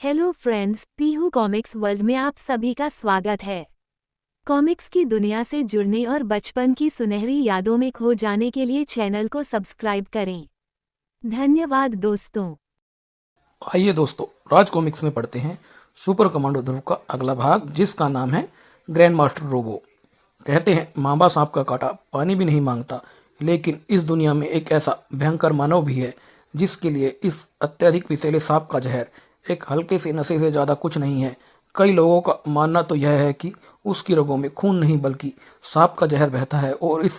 Hello friends, Pihu comics world में आप सभी का स्वागत है। कॉमिक्स की दुनिया से जुड़ने और बचपन की सुनहरी यादों में खो जाने के लिए चैनल को सब्सक्राइब करें। धन्यवाद दोस्तों। आइए दोस्तों, राज कॉमिक्स में पढ़ते हैं सुपर कमांडो ध्रुव का अगला भाग, जिसका नाम है ग्रैंड मास्टर रोबो। कहते हैं मामा सांप का काटा पानी भी नहीं मांगता, लेकिन इस दुनिया में एक ऐसा भयंकर मानव भी है जिसके लिए इस अत्यधिक विषैले सांप का जहर एक हल्के से नशे से ज़्यादा कुछ नहीं है। कई लोगों का मानना तो यह है कि उसकी रगों में खून नहीं बल्कि सांप का जहर बहता है और इस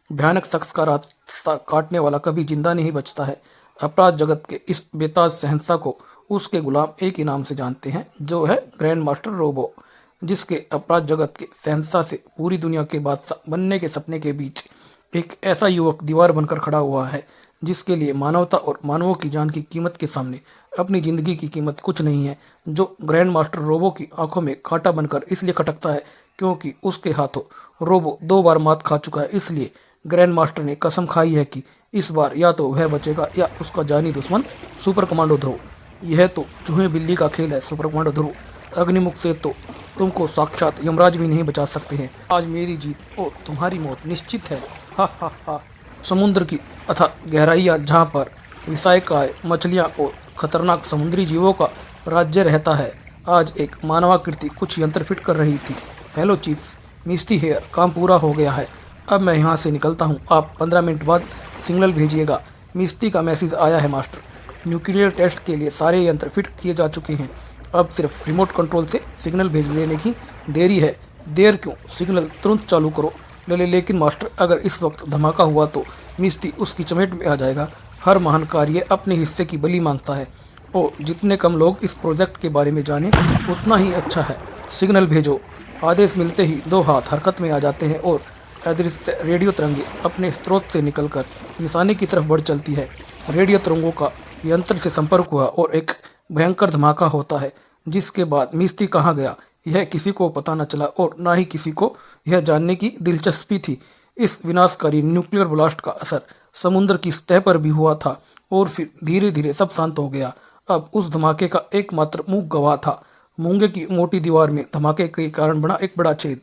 भयानक शख्स का रास्ता काटने वाला कभी जिंदा नहीं बचता है। अपराध जगत के इस बेताज शहंशाह को उसके गुलाम एक ही नाम से जानते हैं, जो है ग्रैंड मास्टर रोबो, जिसके अपराध जगत के शहंशाह से पूरी दुनिया के बादशाह बनने के सपने के बीच एक ऐसा युवक दीवार बनकर खड़ा हुआ है जिसके लिए मानवता और मानवों की जान की कीमत के सामने अपनी जिंदगी की कीमत कुछ नहीं है। जो ग्रैंड मास्टर रोबो की आंखों में कांटा बनकर इसलिए खटकता है क्योंकि उसके हाथों रोबो 2 बार मात खा चुका है। इसलिए ग्रैंड मास्टर ने कसम खाई है कि इस बार या तो वह बचेगा या उसका जानी दुश्मन सुपर कमांडो ध्रुव। यह तो चूहे बिल्ली का खेल है सुपर कमांडो ध्रुव। अग्निमुख से तो तुमको साक्षात यमराज भी नहीं बचा सकते हैं। आज मेरी जीत और तुम्हारी मौत निश्चित है। हा हा हा। समुद्र की अथाह गहराइयाँ, जहाँ पर विषायकाय मछलियाँ और खतरनाक समुद्री जीवों का राज्य रहता है, आज एक मानवाकृति कुछ यंत्र फिट कर रही थी। हेलो चीफ, मिस्टी हेयर, काम पूरा हो गया है। अब मैं यहाँ से निकलता हूँ। आप 15 मिनट बाद सिग्नल भेजिएगा। मिस्टी का मैसेज आया है मास्टर। न्यूक्लियर टेस्ट के लिए सारे यंत्र फिट किए जा चुके हैं। अब सिर्फ रिमोट कंट्रोल से सिग्नल भेज लेने की देरी है। देर क्यों, सिग्नल तुरंत चालू करो। लेकिन मास्टर, अगर इस वक्त धमाका हुआ तो मिस्टी उसकी चपेट में आ जाएगा। हर महान कार्य अपने हिस्से की बलि मांगता है और जितने कम लोग इस प्रोजेक्ट के बारे में जाने उतना ही अच्छा है। सिग्नल भेजो। आदेश मिलते ही 2 हाथ हरकत में आ जाते हैं और अदृश्य रेडियो तरंगे अपने स्रोत से निकलकर निशाने की तरफ बढ़ चलती है। रेडियो तरंगों का यंत्र से संपर्क हुआ और एक भयंकर धमाका होता है, जिसके बाद मिस्टी कहाँ गया यह किसी को पता न चला और ना ही किसी को यह जानने की दिलचस्पी थी। इस विनाशकारी न्यूक्लियर ब्लास्ट का असर समुद्र की सतह पर भी हुआ था और फिर धीरे धीरे सब शांत हो गया। अब उस धमाके का एकमात्र मूक गवाह था। मूंगे की मोटी दीवार में धमाके के कारण बना एक बड़ा छेद।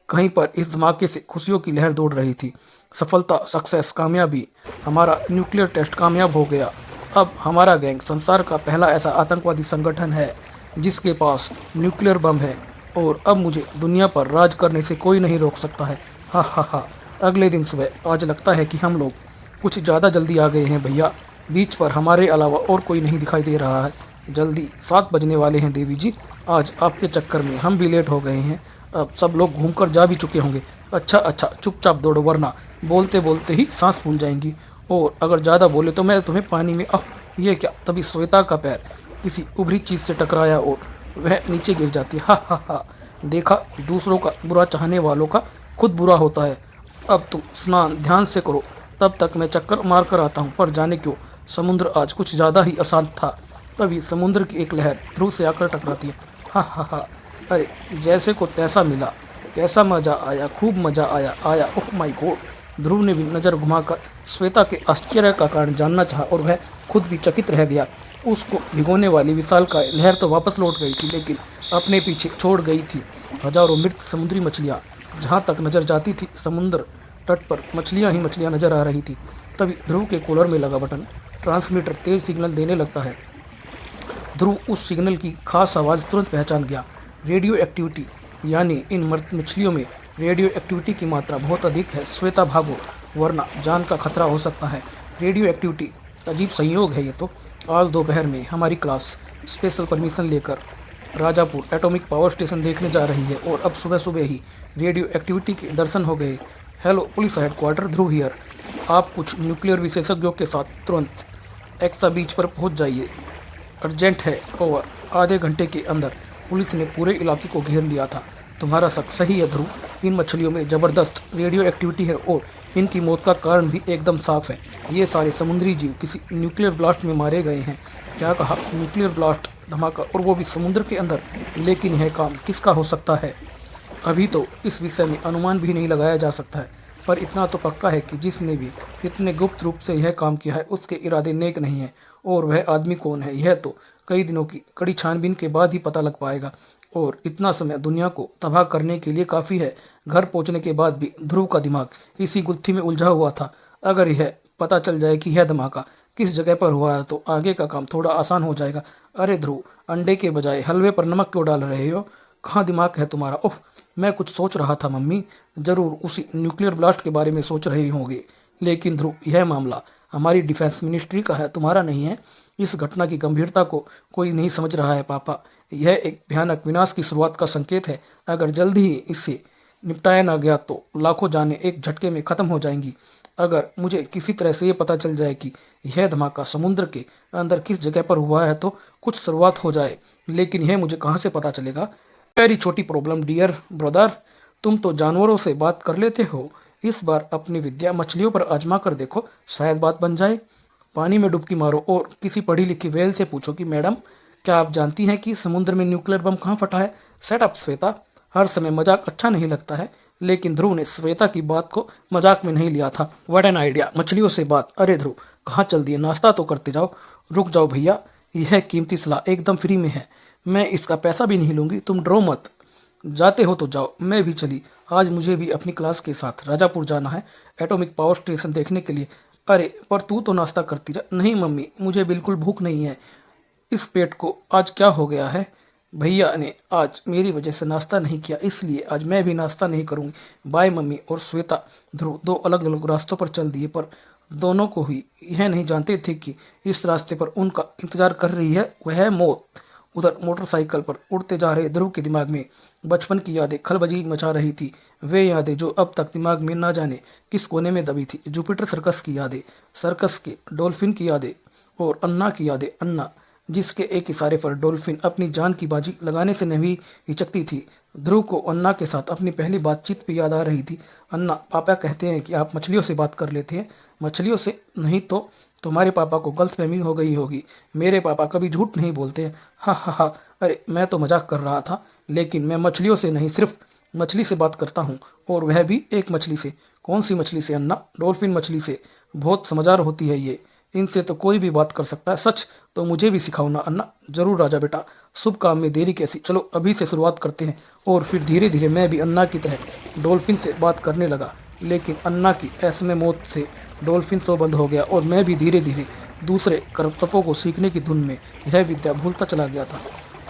कहीं पर इस धमाके से खुशियों की लहर दौड़ रही थी। सफलता, सक्सेस, कामयाबी, हमारा न्यूक्लियर टेस्ट कामयाब हो गया। अब हमारा गैंग संसार का पहला ऐसा आतंकवादी संगठन है जिसके पास न्यूक्लियर बम है और अब मुझे दुनिया पर राज करने से कोई नहीं रोक सकता है। हा हा हा। अगले दिन सुबह, आज लगता है कि हम लोग कुछ ज़्यादा जल्दी आ गए हैं भैया। बीच पर हमारे अलावा और कोई नहीं दिखाई दे रहा है। जल्दी 7 बजने वाले हैं देवी जी। आज आपके चक्कर में हम भी लेट हो गए हैं। अब सब लोग घूमकर जा भी चुके होंगे। अच्छा अच्छा, चुपचाप दौड़ो वरना बोलते बोलते ही सांस फूल जाएंगी और अगर ज़्यादा बोले तो मैं तुम्हें पानी में ये क्या। तभी श्वेता का पैर किसी उभरी चीज़ से टकराया और वह नीचे गिर जाती है। हा हा हा। देखा, दूसरों का बुरा चाहने वालों का खुद बुरा होता है। अब तुम स्नान ध्यान से करो, तब तक मैं चक्कर मार कर आता हूँ। पर जाने क्यों समुद्र आज कुछ ज़्यादा ही अशांत था। तभी समुद्र की एक लहर ध्रुव से आकर टकराती है। हा हा हा। अरे, जैसे को तैसा मिला, कैसा मज़ा आया, खूब मज़ा आया आया। Oh my God. ध्रुव ने भी नज़र घुमाकर श्वेता के आश्चर्य का कारण जानना चाहा और वह खुद भी चकित रह गया। उसको भिगोने वाली विशालकाय लहर तो वापस लौट गई थी, लेकिन अपने पीछे छोड़ गई थी हजारों मृत समुद्री मछलियाँ। जहाँ तक नज़र जाती थी, समुद्र तट पर मछलियाँ ही मछलियाँ नजर आ रही थी। तभी ध्रुव के कूलर में लगा बटन ट्रांसमीटर तेज सिग्नल देने लगता है। ध्रुव उस सिग्नल की खास आवाज़ तुरंत पहचान गया। रेडियो एक्टिविटी, यानी इन मछलियों में रेडियो एक्टिविटी की मात्रा बहुत अधिक है। श्वेता भागो वरना जान का खतरा हो सकता है। रेडियो एक्टिविटी, अजीब संयोग है ये तो। आज दोपहर में हमारी क्लास स्पेशल परमिशन लेकर राजापुर एटॉमिक पावर स्टेशन देखने जा रही है और अब सुबह सुबह ही रेडियो एक्टिविटी के दर्शन हो गए। Hello police headquarter, Dhruv here. आप कुछ न्यूक्लियर विशेषज्ञों के साथ तुरंत एक्सा बीच पर पहुंच जाइए। अर्जेंट है, ओवर। आधे घंटे के अंदर पुलिस ने पूरे इलाके को घेर लिया था। तुम्हारा शक सही है ध्रुव, इन मछलियों में ज़बरदस्त रेडियो एक्टिविटी है और इनकी मौत का कारण भी एकदम साफ है। ये सारे समुद्री जीव किसी न्यूक्लियर ब्लास्ट में मारे गए हैं। क्या कहा? न्यूक्लियर ब्लास्ट, धमाका, और वो भी समुद्र के अंदर। लेकिन यह काम किसका हो सकता है? अभी तो इस विषय में अनुमान भी नहीं लगाया जा सकता है, पर इतना तो पक्का है कि जिसने भी इतने गुप्त रूप से यह काम किया है उसके इरादे नेक नहीं है। और वह आदमी कौन है, यह तो कई दिनों की कड़ी छानबीन के बाद ही पता लग पाएगा, और इतना समय दुनिया को तबाह करने के लिए काफ़ी है। घर पहुंचने के बाद भी ध्रुव का दिमाग इसी गुत्थी में उलझा हुआ था। अगर यह पता चल जाए कि यह धमाका किस जगह पर हुआ है तो आगे का काम थोड़ा आसान हो जाएगा। अरे ध्रुव, अंडे के बजाय हलवे पर नमक क्यों डाल रहे हो? कहाँ दिमाग है तुम्हारा? ओह, मैं कुछ सोच रहा था मम्मी। जरूर उसी न्यूक्लियर ब्लास्ट के बारे में सोच रहे होंगे। लेकिन ध्रुव, यह मामला हमारी डिफेंस मिनिस्ट्री का है, तुम्हारा नहीं है। इस घटना की गंभीरता को कोई नहीं समझ रहा है पापा। यह एक भयानक विनाश की शुरुआत का संकेत है। अगर जल्द ही इससे निपटाया ना गया तो लाखों जानें एक झटके में खत्म हो जाएंगी। अगर मुझे किसी तरह से ये पता चल जाए कि यह धमाका समुद्र के अंदर किस जगह पर हुआ है तो कुछ शुरुआत हो जाए। लेकिन यह मुझे कहाँ से पता चलेगा? वेरी छोटी प्रॉब्लम डियर ब्रदर। तुम तो जानवरों से बात कर लेते हो। इस बार अपनी विद्या मछलियों पर आजमा कर देखो, शायद बात बन जाए। पानी में डुबकी मारो और किसी पढ़ी लिखी व्हेल से पूछो कि मैडम, क्या आप जानती हैं कि समुद्र में न्यूक्लियर बम कहाँ फटा है? Set up Shweta. हर समय मजाक अच्छा नहीं लगता है, लेकिन ध्रुव ने श्वेता की बात को मजाक में नहीं लिया था। व्हाट एन आइडिया, मछलियों से बात। अरे ध्रुव, कहाँ चल दिए? नाश्ता तो करते जाओ। रुक जाओ भैया, यह कीमती सलाह एकदम फ्री में है। मैं इसका पैसा भी नहीं लूंगी, तुम डरो मत। जाते हो तो जाओ, मैं भी चली। आज मुझे भी अपनी क्लास के साथ राजापुर जाना है, एटॉमिक पावर स्टेशन देखने के लिए। अरे पर तू तो नाश्ता करती जा। नहीं मम्मी, मुझे बिल्कुल भूख नहीं है। इस पेट को आज क्या हो गया है? भैया ने आज मेरी वजह से नाश्ता नहीं किया, इसलिए आज मैं भी नाश्ता नहीं करूंगी। Bye mummy. और श्वेता ध्रुव दो अलग अलग रास्तों पर चल दिए, पर दोनों को ही यह नहीं जानते थे कि इस रास्ते पर उनका इंतजार कर रही है वह मौत। उधर मोटरसाइकिल पर उड़ते जा रहे ध्रुव के दिमाग में बचपन की यादें खलबली मचा रही थी। वे यादें जो अब तक दिमाग में ना जाने किस कोने में दबी थी। जुपिटर सर्कस की यादें, सर्कस के डॉल्फिन की यादें और अन्ना की यादें। अन्ना, जिसके एक इशारे पर डॉल्फिन अपनी जान की बाजी लगाने से नहीं हिचकती थी। ध्रुव को अन्ना के साथ अपनी पहली बातचीत भी याद आ रही थी। अन्ना, पापा कहते हैं कि आप मछलियों से बात कर लेते हैं। मछलियों से नहीं तो तुम्हारे पापा को गलतफहमी हो गई होगी। मेरे पापा कभी झूठ नहीं बोलते हैं। हा हा हा। अरे मैं तो मजाक कर रहा था, लेकिन मैं मछलियों से नहीं, सिर्फ मछली से बात करता हूँ, और वह भी एक मछली से। कौन सी मछली से अन्ना? डॉल्फिन मछली से। बहुत समझदार होती है ये, इनसे तो कोई भी बात कर सकता है। सच? तो मुझे भी सिखाओ ना अन्ना। जरूर राजा बेटा, शुभ काम में देरी कैसी। चलो अभी से शुरुआत करते हैं। और फिर धीरे धीरे मैं भी अन्ना की तरह डॉल्फिन से बात करने लगा। लेकिन अन्ना की ऐसे मौत से डॉल्फिन सो बंद हो गया, और मैं भी धीरे धीरे दूसरे करतबों को सीखने की धुन में यह विद्या भूलता चला गया था।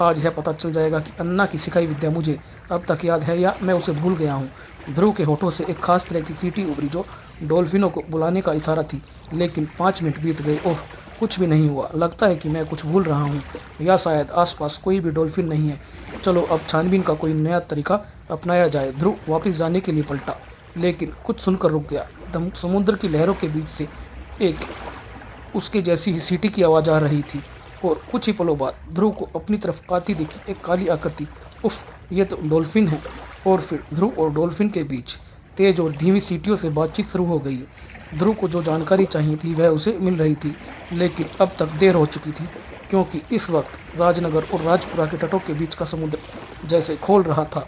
आज यह पता चल जाएगा कि अन्ना की सिखाई विद्या मुझे अब तक याद है या मैं उसे भूल गया हूँ। ध्रुव के होठों से एक खास तरह की सीटी उभरी जो डॉल्फिनों को बुलाने का इशारा थी। लेकिन 5 मिनट बीत गए। ओह, कुछ भी नहीं हुआ। लगता है कि मैं कुछ भूल रहा हूँ, या शायद आसपास कोई भी डॉल्फिन नहीं है। चलो अब छानबीन का कोई नया तरीका अपनाया जाए। ध्रुव वापस जाने के लिए पलटा, लेकिन कुछ सुनकर रुक गया। समुद्र की लहरों के बीच से एक उसके जैसी ही सीटी की आवाज़ आ रही थी, और कुछ ही पलों बाद ध्रुव को अपनी तरफ आती दिखी एक काली आकृति। उफ, ये तो डॉल्फिन है। और फिर ध्रुव और डॉल्फिन के बीच तेज और धीमी सीटियों से बातचीत शुरू हो गई। ध्रुव को जो जानकारी चाहिए थी वह उसे मिल रही थी, लेकिन अब तक देर हो चुकी थी, क्योंकि इस वक्त राजनगर और राजपुरा के तटों के बीच का समुद्र जैसे खोल रहा था।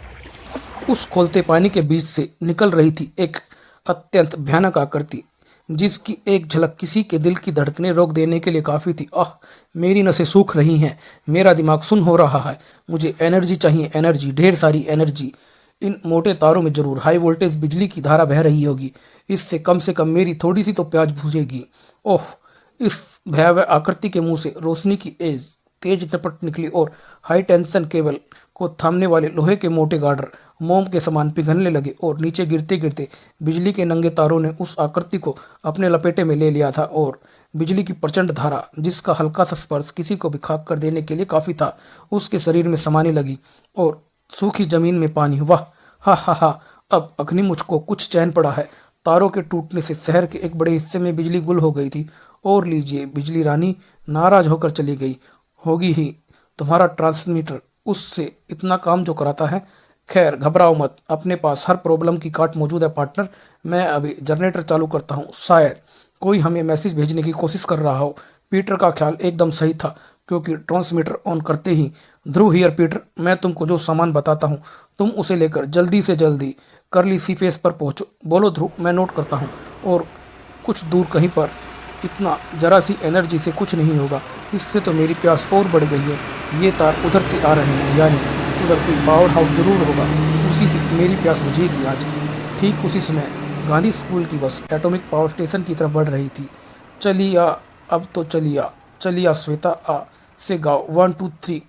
उस खोलते पानी के बीच से निकल रही थी एक अत्यंत भयानक आकृति, जिसकी एक झलक किसी के दिल की धड़कनें रोक देने के लिए काफ़ी थी। आह, मेरी नसें सूख रही हैं, मेरा दिमाग सुन्न हो रहा है। मुझे एनर्जी चाहिए, एनर्जी, ढेर सारी एनर्जी। इन मोटे तारों में जरूर हाई वोल्टेज बिजली की धारा बह रही होगी। इससे कम से कम मेरी थोड़ी सी तो प्यास बुझेगी। ओह, इस भयावह आकृति के मुंह से रोशनी की तेज टपट निकली, और हाई टेंशन केबल को थामने वाले लोहे के मोटे गार्डर मोम के समान पिघलने लगे, और नीचे गिरते गिरते बिजली के नंगे तारों ने उस आकृति को अपने लपेटे में ले लिया था। और बिजली की प्रचंड धारा, जिसका हल्का सा स्पर्श किसी को भी खाक कर देने के लिए काफ़ी था, उसके शरीर में समाने लगी। और सूखी जमीन में पानी। वाह, हा हा हा। अब अग्नि मुझको कुछ चैन पड़ा है। तारों के टूटने से शहर के एक बड़े हिस्से में बिजली गुल हो गई थी। और लीजिए, बिजली रानी नाराज होकर चली गई होगी ही। तुम्हारा ट्रांसमीटर उससे इतना काम जो कराता है। खैर घबराओ मत, अपने पास हर प्रॉब्लम की काट मौजूद है पार्टनर। मैं अभी जनरेटर चालू करता हूँ, शायद कोई हमें मैसेज भेजने की कोशिश कर रहा हो। पीटर का ख्याल एकदम सही था, क्योंकि ट्रांसमीटर ऑन करते ही ध्रुव हियर पीटर, मैं तुमको जो सामान बताता हूँ तुम उसे लेकर जल्दी से जल्दी करली सी फेस पर पहुँचो। बोलो ध्रुव, मैं नोट करता हूँ। और कुछ दूर कहीं पर इतना जरा सी एनर्जी से कुछ नहीं होगा, इससे तो मेरी प्यास और बढ़ गई है। ये तार उधर से आ रहे हैं, यानी उधर कोई पावर हाउस ज़रूर होगा, उसी से मेरी प्यास बुझेगी आज की। ठीक उसी समय गांधी स्कूल की बस एटॉमिक पावर स्टेशन की तरफ बढ़ रही थी। चलिए अब तो चलिए श्वेता आ से गाओ 1 2 3,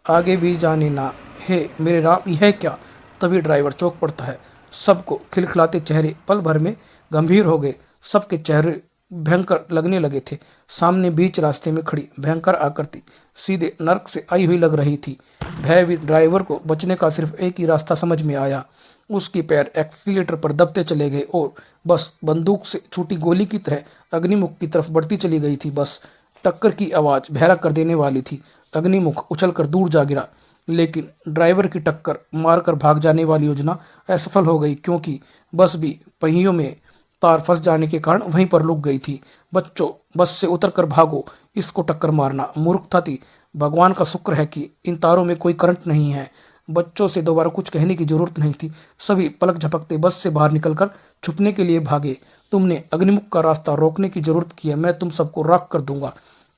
आगे भी जाने ना। हे मेरे राम, यह क्या। तभी ड्राइवर चौक पड़ता है। सबको खिलखिलाते चेहरे पल भर में गंभीर हो गए। सबके चेहरे भयंकर लगने लगे थे। सामने बीच रास्ते में खड़ी भयंकर आकृति सीधे नर्क से आई हुई लग रही थी। भयभीत ड्राइवर को बचने का सिर्फ एक ही रास्ता समझ में आया। उसके पैर एक्सीलेटर पर दबते चले गए और बस बंदूक से छूटी गोली की तरह अग्निमुख की तरफ बढ़ती चली गई थी। बस टक्कर की आवाज़ बहरा कर देने वाली थी। अग्निमुख उछलकर दूर जा गिरा, लेकिन ड्राइवर की टक्कर मारकर भाग जाने वाली योजना असफल हो गई, क्योंकि बस भी पहियों में तार फंस जाने के कारण वहीं पर रुक गई थी। बच्चों, बस से उतरकर भागो, इसको टक्कर मारना मूर्खता थी। भगवान का शुक्र है कि इन तारों में कोई करंट नहीं है। बच्चों से दोबारा कुछ कहने की जरूरत नहीं थी। सभी पलक झपकते बस से बाहर निकलकर छुपने के लिए भागे। तुमने अग्निमुख का रास्ता रोकने की जरूरत की है, मैं तुम सबको राख कर दूंगा।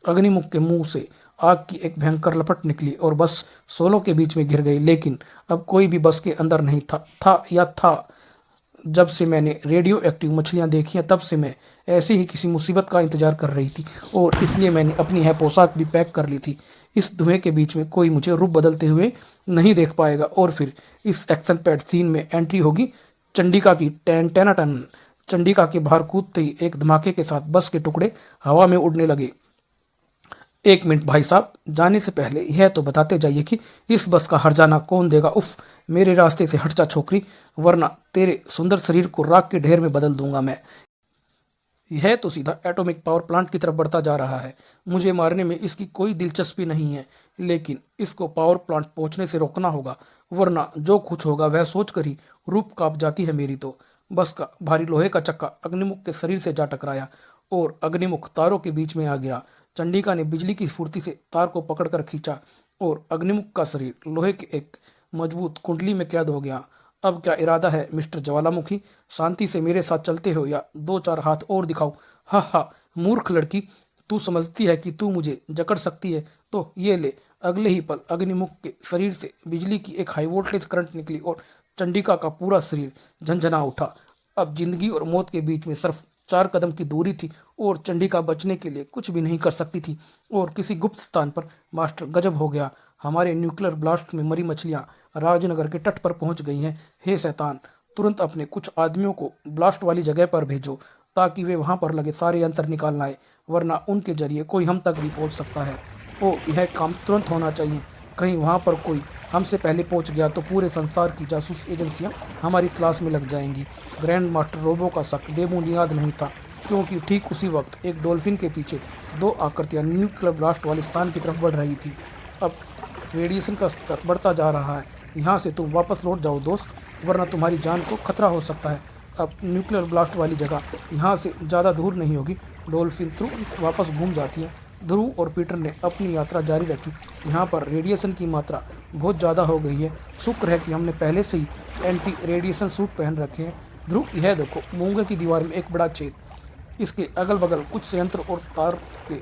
अग्निमुख के मुंह से आग की एक भयंकर लपट निकली और बस सोलों के बीच में घिर गई। लेकिन अब कोई भी बस के अंदर नहीं था। जब से मैंने रेडियो एक्टिव मछलियां देखी हैं, तब से मैं ऐसी ही किसी मुसीबत का इंतजार कर रही थी, और इसलिए मैंने अपनी यह पोशाक भी पैक कर ली थी। इस धुएं के बीच में कोई मुझे रूप बदलते हुए नहीं देख पाएगा। और फिर इस एक्शन पैड सीन में एंट्री होगी चंडिका की। Tan टैना ton. चंडिका के बाहर कूदते ही एक धमाके के साथ बस के टुकड़े हवा में उड़ने लगे। एक मिनट भाई साहब, जाने से पहले यह तो बताते जाइए कि इस बस का हर्जाना कौन देगा। उफ, मेरे रास्ते से हट जा छोकरी, वरना तेरे सुंदर शरीर को राख के ढेर में बदल दूंगा मैं। यह तो सीधा एटॉमिक पावर प्लांट की तरफ बढ़ता जा रहा है। मुझे मारने में इसकी कोई दिलचस्पी नहीं है, लेकिन इसको पावर प्लांट पहुंचने से रोकना होगा, वरना जो कुछ होगा वह सोचकर ही रूप कांप जाती है मेरी तो। बस का भारी लोहे का चक्का अग्निमुख के शरीर से जा टकराया और अग्निमुख तारों के बीच में आ गिरा। चंडिका ने बिजली की फुर्ती से तार को पकड़कर खींचा और अग्निमुख का शरीर लोहे के एक मजबूत कुंडली में कैद हो गया। अब क्या इरादा है मिस्टर ज्वालामुखी, शांति से मेरे साथ चलते हो या 2-4 हाथ और दिखाओ। हा हा, मूर्ख लड़की, तू समझती है कि तू मुझे जकड़ सकती है, तो ये ले। अगले ही पल अग्निमुख के शरीर से बिजली की एक हाई वोल्टेज करंट निकली और चंडिका का पूरा शरीर झंझना उठा। अब जिंदगी और मौत के बीच में सिर्फ 4 कदम की दूरी थी और चंडिका बचने के लिए कुछ भी नहीं कर सकती थी। और किसी गुप्त स्थान पर मास्टर गजब हो गया। हमारे न्यूक्लियर ब्लास्ट में मरी मछलियां राजनगर के तट पर पहुंच गई हैं। हे शैतान, तुरंत अपने कुछ आदमियों को ब्लास्ट वाली जगह पर भेजो, ताकि वे वहां पर लगे सारे यंत्र निकाल लाए, वरना उनके जरिए कोई हम तक भी पहुंच सकता है। ओ, यह काम तुरंत होना चाहिए। कहीं वहां पर कोई हमसे पहले पहुंच गया तो पूरे संसार की जासूस एजेंसियां हमारी तलाश में लग जाएंगी। ग्रैंड मास्टर रोबो का शक बेबुनियाद नहीं था, क्योंकि ठीक उसी वक्त एक डॉल्फिन के पीछे 2 आकृतियां न्यूक्लियर ब्लास्ट वाले स्थान की तरफ बढ़ रही थी। अब रेडिएशन का स्तर बढ़ता जा रहा है। यहाँ से तुम वापस लौट जाओ दोस्त, वरना तुम्हारी जान को खतरा हो सकता है। अब न्यूक्लियर ब्लास्ट वाली जगह यहाँ से ज़्यादा दूर नहीं होगी। डॉल्फिन तुरंत वापस घूम जाती है। ध्रुव और पीटर ने अपनी यात्रा जारी रखी। यहाँ पर रेडिएशन की मात्रा बहुत ज़्यादा हो गई है। शुक्र है कि हमने पहले से ही एंटी रेडिएशन सूट पहन रखे हैं। ध्रुव, यह देखो, मूंगे की दीवार में एक बड़ा छेद। इसके अगल बगल कुछ संयंत्र और तार के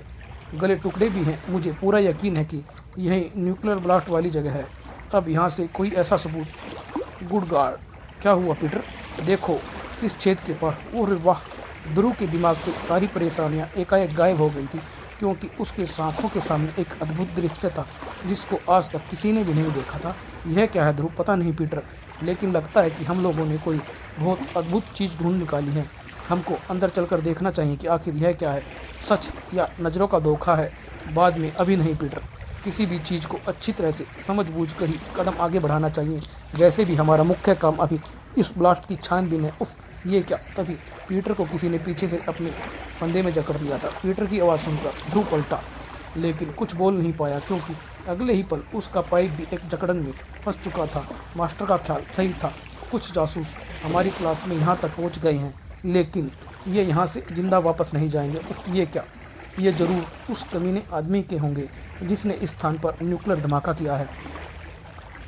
गले टुकड़े भी हैं। मुझे पूरा यकीन है कि यही न्यूक्लियर ब्लास्ट वाली जगह है। अब यहाँ से कोई ऐसा सबूत। गुड गॉड, क्या हुआ पीटर? देखो इस छेद के पास। ओह वाह! ध्रुव के दिमाग से सारी परेशानियाँ एकाएक गायब हो गई थी, क्योंकि उसके आंखों के सामने एक अद्भुत दृश्य था जिसको आज तक किसी ने भी नहीं देखा था। यह क्या है ध्रुव? पता नहीं पीटर, लेकिन लगता है कि हम लोगों ने कोई बहुत अद्भुत चीज़ ढूंढ निकाली है। हमको अंदर चलकर देखना चाहिए कि आखिर यह क्या है, सच या नज़रों का धोखा है। बाद में, अभी नहीं पीटर। किसी भी चीज़ को अच्छी तरह से समझ बूझ कर ही कदम आगे बढ़ाना चाहिए। वैसे भी हमारा मुख्य काम अभी इस ब्लास्ट की छानबीन है। उफ, ये क्या? तभी पीटर को किसी ने पीछे से अपने फंदे में जकड़ दिया था। पीटर की आवाज़ सुनकर ध्रुव पलटा, लेकिन कुछ बोल नहीं पाया, क्योंकि अगले ही पल उसका पाइप भी एक जकड़न में फंस चुका था। मास्टर का ख्याल सही था। कुछ जासूस हमारी क्लास में यहाँ तक पहुँच गए हैं, लेकिन ये यहाँ से जिंदा वापस नहीं जाएंगे। उफ, ये क्या? ये जरूर उस कमीने आदमी के होंगे जिसने इस स्थान पर न्यूक्लियर धमाका किया है,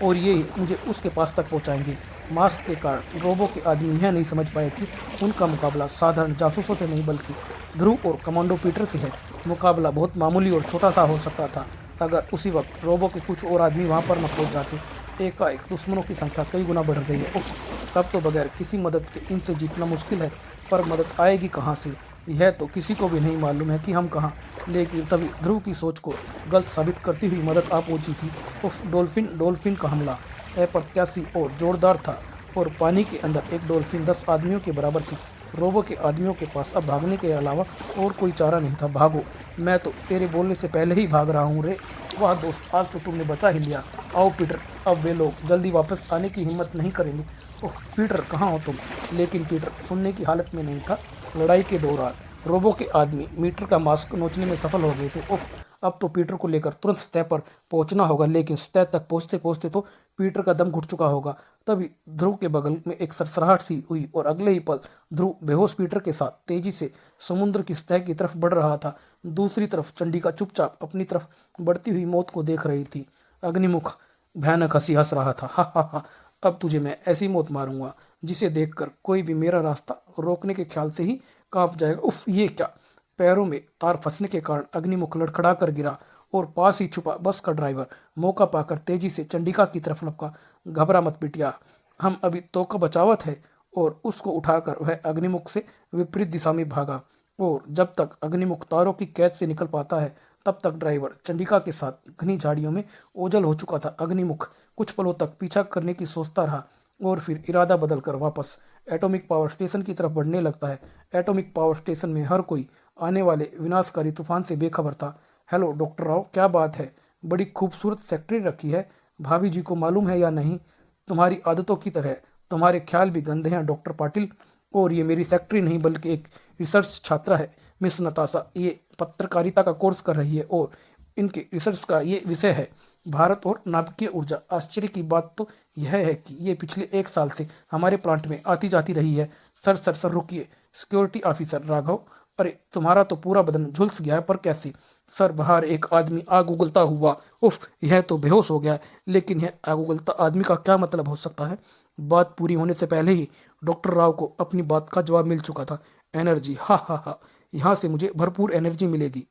और ये मुझे उसके पास तक पहुंचाएंगे। मास्क के कारण रोबो के आदमी यह नहीं समझ पाए कि उनका मुकाबला साधारण जासूसों से नहीं बल्कि ध्रुव और कमांडो पीटर से है। मुकाबला बहुत मामूली और छोटा सा हो सकता था अगर उसी वक्त रोबो के कुछ और आदमी वहां पर न पहुंच जाते। एकाएक दुश्मनों की संख्या कई गुना बढ़ गई है। उफ, तब तो बगैर किसी मदद के इनसे जीतना मुश्किल है। पर मदद आएगी कहाँ से, यह तो किसी को भी नहीं मालूम है कि हम कहाँ। लेकिन तभी ध्रुव की सोच को गलत साबित करती हुई मदद आ पहुंची थी। उफ, डॉल्फिन का हमला अप्रत्याशी और जोरदार था और पानी के अंदर एक डॉल्फिन 10 आदमियों के बराबर थी। रोबो के आदमियों के पास अब भागने के अलावा और कोई चारा नहीं था। भागो, मैं तो तेरे बोलने से पहले ही भाग रहा हूँ रे। वाह दोस्त, आज तो तुमने बचा ही लिया। आओ पीटर, अब वे लोग जल्दी वापस आने की हिम्मत नहीं करेंगे। ओह पीटर, कहाँ हो तुम? लेकिन पीटर सुनने की हालत में नहीं था। लड़ाई के दौरान रोबो के आदमी मीटर का मास्क नोचने में सफल हो गए थे। उफ, अब तो पीटर को लेकर तुरंत सतह पर पहुंचना होगा। लेकिन सतह तक पहुंचते पहुंचते तो पीटर का दम घुट चुका होगा। तभी ध्रुव के बगल में एक सरसराहट सी हुई और अगले ही पल ध्रुव बेहोश पीटर के साथ तेजी से समुद्र की सतह की तरफ बढ़ रहा था। दूसरी तरफ चंडिका चुपचाप अपनी तरफ बढ़ती हुई मौत को देख रही थी। अग्निमुख भयानक हंसी हंस रहा था। हा हा हा, अब तुझे मैं ऐसी मौत मारूंगा जिसे देखकर कोई भी मेरा रास्ता रोकने के ख्याल से ही कांप जाएगा। उफ, ये क्या! पैरों में तार फंसने के कारण अग्निमुख लड़खड़ा कर गिरा और पास ही छुपा बस का ड्राइवर मौका पाकर तेजी से चंडिका की तरफ लपका। घबरा मत बिटिया, हम अभी तो का बचावत है। और उसको उठाकर वह अग्निमुख से विपरीत दिशा में भागा। और जब तक अग्निमुख तारों की कैद से निकल पाता है तब तक ड्राइवर चंडिका के साथ घनी झाड़ियों में ओझल हो चुका था। अग्निमुख कुछ पलों तक पीछा करने की सोचता रहा और फिर इरादा बदलकर वापस एटॉमिक पावर स्टेशन की तरफ बढ़ने लगता है। एटॉमिक पावर स्टेशन में हर कोई आने वाले विनाशकारी तूफान से बेखबर था। हेलो डॉक्टर राव, क्या बात है? बड़ी खूबसूरत फैक्ट्री रखी है। भाभी जी को मालूम है या नहीं? तुम्हारी आदतों की तरह तुम्हारे ख्याल भी गंदे हैं डॉक्टर पाटिल। और ये मेरी फैक्ट्री नहीं बल्कि एक रिसर्च छात्रा है मिस नताशा। ये पत्रकारिता का कोर्स कर रही है और इनके रिसर्च का ये विषय है भारत और नाभिकीय ऊर्जा। आश्चर्य की बात तो यह है कि ये पिछले 1 साल से हमारे प्लांट में आती जाती रही है। सर सर सर रुकिए, सिक्योरिटी ऑफिसर राघव। अरे तुम्हारा तो पूरा बदन झुलस गया है, पर कैसे? सर, बाहर एक आदमी आग उगलता हुआ। उफ, यह तो बेहोश हो गया है। लेकिन यह आग उगलता आदमी का क्या मतलब हो सकता है? बात पूरी होने से पहले ही डॉक्टर राव को अपनी बात का जवाब मिल चुका था। एनर्जी, हा हा हा, यहाँ से मुझे भरपूर एनर्जी मिलेगी।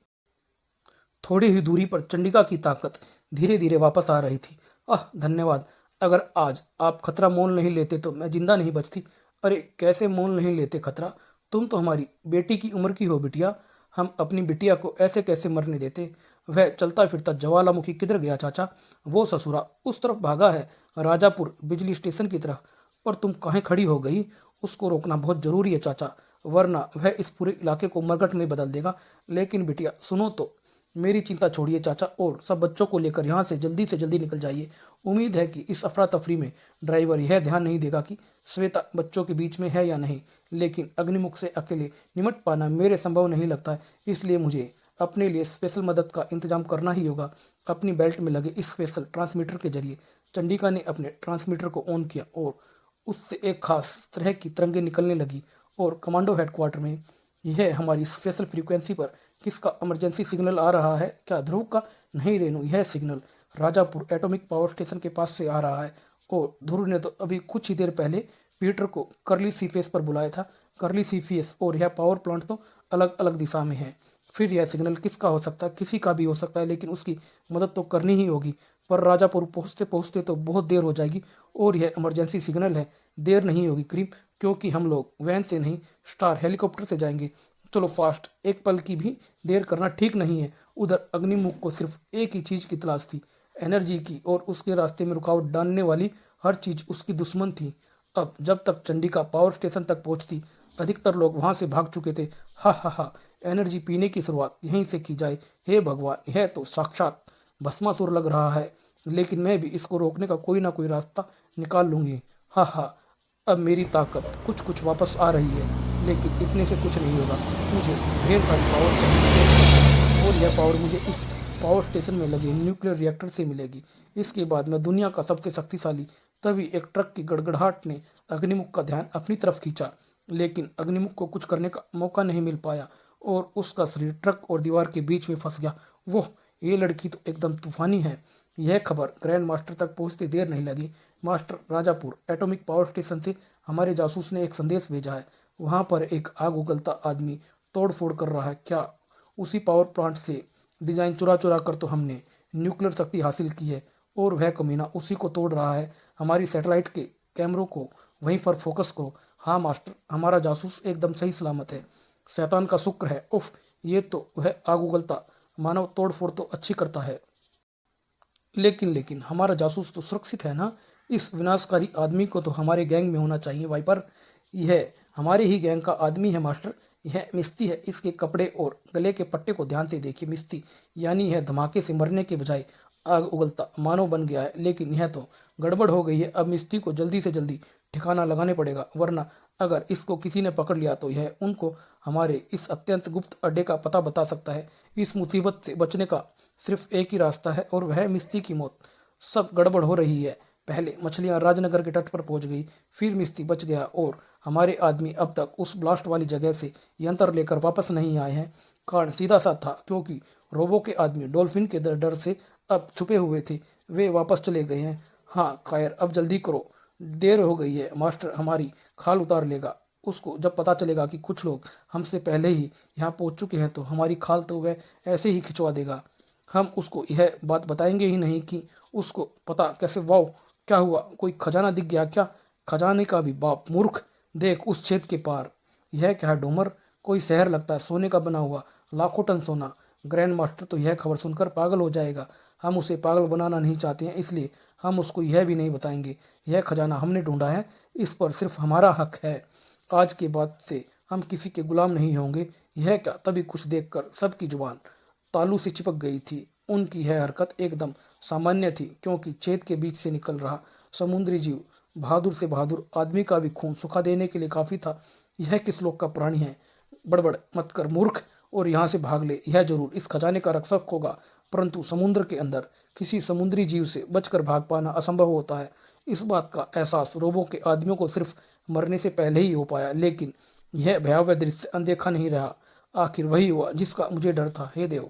थोड़ी ही दूरी पर चंडिका की ताकत धीरे धीरे वापस आ रही थी। आह धन्यवाद, अगर आज आप खतरा मोल नहीं लेते तो मैं जिंदा नहीं बचती। अरे कैसे मोल नहीं लेते खतरा? तुम तो हमारी बेटी की उम्र की हो बिटिया। हम अपनी बिटिया को ऐसे कैसे मरने देते? वह चलता फिरता ज्वालामुखी किधर गया चाचा? वो ससुरा उस तरफ भागा है, राजापुर बिजली स्टेशन की तरफ। और तुम कहाँ खड़ी हो गई? उसको रोकना बहुत जरूरी है चाचा, वरना वह इस पूरे इलाके को मरघट में बदल देगा। लेकिन बिटिया सुनो तो, मेरी चिंता छोड़िए चाचा और सब बच्चों को लेकर यहाँ से जल्दी निकल जाइए। उम्मीद है कि इस अफरा तफरी में ड्राइवर यह ध्यान नहीं देगा कि श्वेता बच्चों के बीच में है या नहीं। लेकिन अग्निमुख से अकेले निमट पाना मेरे संभव नहीं लगता है, इसलिए मुझे अपने लिए स्पेशल मदद का इंतजाम करना ही होगा। अपनी बेल्ट में लगे इस स्पेशल ट्रांसमीटर के जरिए चंडिका ने अपने ट्रांसमीटर को ऑन किया और उससे एक खास तरह की तरंगें निकलने लगी। और कमांडो हेडक्वार्टर में, यह हमारी स्पेशल फ्रीक्वेंसी पर किसका इमरजेंसी सिग्नल आ रहा है? क्या ध्रुव का? नहीं रेनू, यह signal Rajapur atomic power station के पास से आ रहा है। और ध्रुव ने तो अभी कुछ ही देर पहले पीटर को करली सी फेस पर बुलाया था। करली सी फेस और यह पावर प्लांट तो अलग अलग दिशा में है। फिर यह सिग्नल किसका हो सकता है? किसी का भी हो सकता है, लेकिन उसकी मदद तो करनी ही होगी। पर राजापुर पहुंचते पहुंचते तो बहुत देर हो जाएगी और यह इमरजेंसी सिग्नल है। देर नहीं होगी क्रीम, क्योंकि हम लोग वैन से नहीं स्टार हेलीकॉप्टर से जाएंगे। चलो फास्ट, एक पल की भी देर करना ठीक नहीं है। उधर अग्निमुख को सिर्फ एक ही चीज की तलाश थी, एनर्जी की, और उसके रास्ते में रुकावट डालने वाली हर चीज उसकी दुश्मन थी। अब जब तक चंडिका पावर स्टेशन तक पहुंचती, अधिकतर लोग वहां से भाग चुके थे। हा हा हा, एनर्जी पीने की शुरुआत यहीं से की जाए। हे भगवान, यह तो साक्षात भस्मासुर लग रहा है। लेकिन मैं भी इसको रोकने का कोई ना कोई रास्ता निकाल लूंगी। हा हा, अब मेरी ताकत कुछ कुछ वापस आ रही है, लेकिन इतने से कुछ नहीं होगा। मुझे ढेर सारी पावर चाहिए और यह पावर मुझे इस पावर स्टेशन में लगे न्यूक्लियर रिएक्टर से मिलेगी। इसके बाद मैं दुनिया का सबसे शक्तिशाली। तभी एक ट्रक की गड़गड़ाहट ने अग्निमुख का ध्यान अपनी तरफ खींचा, लेकिन अग्निमुख को कुछ करने का मौका नहीं मिल पाया और उसका शरीर ट्रक और दीवार के बीच में फंस गया। वो, ये लड़की तो एकदम तूफानी है। यह खबर ग्रैंड मास्टर तक पहुंचते देर नहीं लगी। Master, Rajapur atomic power station से हमारे जासूस ने एक संदेश भेजा है। वहां पर एक आग उगलता आदमी तोड़ फोड़ कर रहा है। क्या उसी पावर प्लांट से डिजाइन चुरा चुरा कर तो हमने न्यूक्लियर शक्ति हासिल की है, और वह कमीना उसी को तोड़ रहा है। हमारी सैटेलाइट के कैमरों को वहीं पर फोकस करो। हाँ मास्टर, हमारा जासूस एकदम सही सलामत है। शैतान का शुक्र है। उफ, ये तो वह आग उगलता मानव तोड़ फोड़ तो अच्छी करता है, लेकिन हमारा जासूस तो सुरक्षित है ना। इस विनाशकारी आदमी को तो हमारे गैंग में होना चाहिए। वाइपर, यह हमारे ही गैंग का आदमी है मास्टर। यह मिस्ती है। इसके कपड़े और गले के पट्टे को ध्यान से देखिए। मिस्ती यानी यह धमाके से मरने के बजाय आग उगलता मानव बन गया है। लेकिन यह तो गड़बड़ हो गई है। अब मिस्ती को जल्दी से जल्दी ठिकाना लगाने पड़ेगा, वरना अगर इसको किसी ने पकड़ लिया तो यह उनको हमारे इस अत्यंत गुप्त अड्डे का पता बता सकता है। इस मुसीबत से बचने का सिर्फ एक ही रास्ता है, और वह मिस्ती की मौत। सब गड़बड़ हो रही है। पहले मछलियां राजनगर के तट पर पहुंच गई, फिर मिस्ती बच गया, और हमारे आदमी अब तक उस ब्लास्ट वाली जगह से यंत्र लेकर वापस नहीं आए हैं। कारण सीधा सा था, क्योंकि रोबो के आदमी डॉल्फिन के डर से अब छुपे हुए थे। वे वापस चले गए हैं। हाँ खैर, अब जल्दी करो, देर हो गई है। मास्टर हमारी खाल उतार लेगा। उसको जब पता चलेगा कि कुछ लोग हमसे पहले ही यहाँ पहुँच चुके हैं, तो हमारी खाल तो वह ऐसे ही खिंचवा देगा। हम उसको यह बात बताएंगे ही नहीं कि उसको पता कैसे। वाओ, क्या हुआ? कोई खजाना दिख गया क्या? खजाने का भी बाप मूर्ख, देख उस छेद के पार। यह क्या है डोमर? कोई शहर लगता है, सोने का बना हुआ, लाखों टन सोना। ग्रैंड मास्टर तो यह खबर सुनकर पागल हो जाएगा। हम उसे पागल बनाना नहीं चाहते हैं, इसलिए हम उसको यह भी नहीं बताएंगे। यह खजाना हमने ढूंढा है, इस पर सिर्फ हमारा हक है। आज के बाद से हम किसी के गुलाम नहीं होंगे। यह क्या? तभी कुछ देखकर सबकी जुबान तालू से चिपक गई थी। उनकी यह हरकत एकदम सामान्य थी, क्योंकि छेद के बीच से निकल रहा समुद्री जीव बहादुर से बहादुर आदमी का भी खून सुखा देने के लिए काफी था। यह किस लोक का प्राणी है? बड़बड़ मत कर मूर्ख, और यहाँ से भाग ले। यह जरूर इस खजाने का रक्षक होगा, परंतु समुद्र के अंदर किसी समुद्री जीव से बचकर भाग पाना असंभव होता है। इस बात का एहसास रोबो के आदमियों को सिर्फ मरने से पहले ही हो पाया। लेकिन यह भयावह दृश्य अनदेखा नहीं रहा। आखिर वही हुआ जिसका मुझे डर था। हे देव!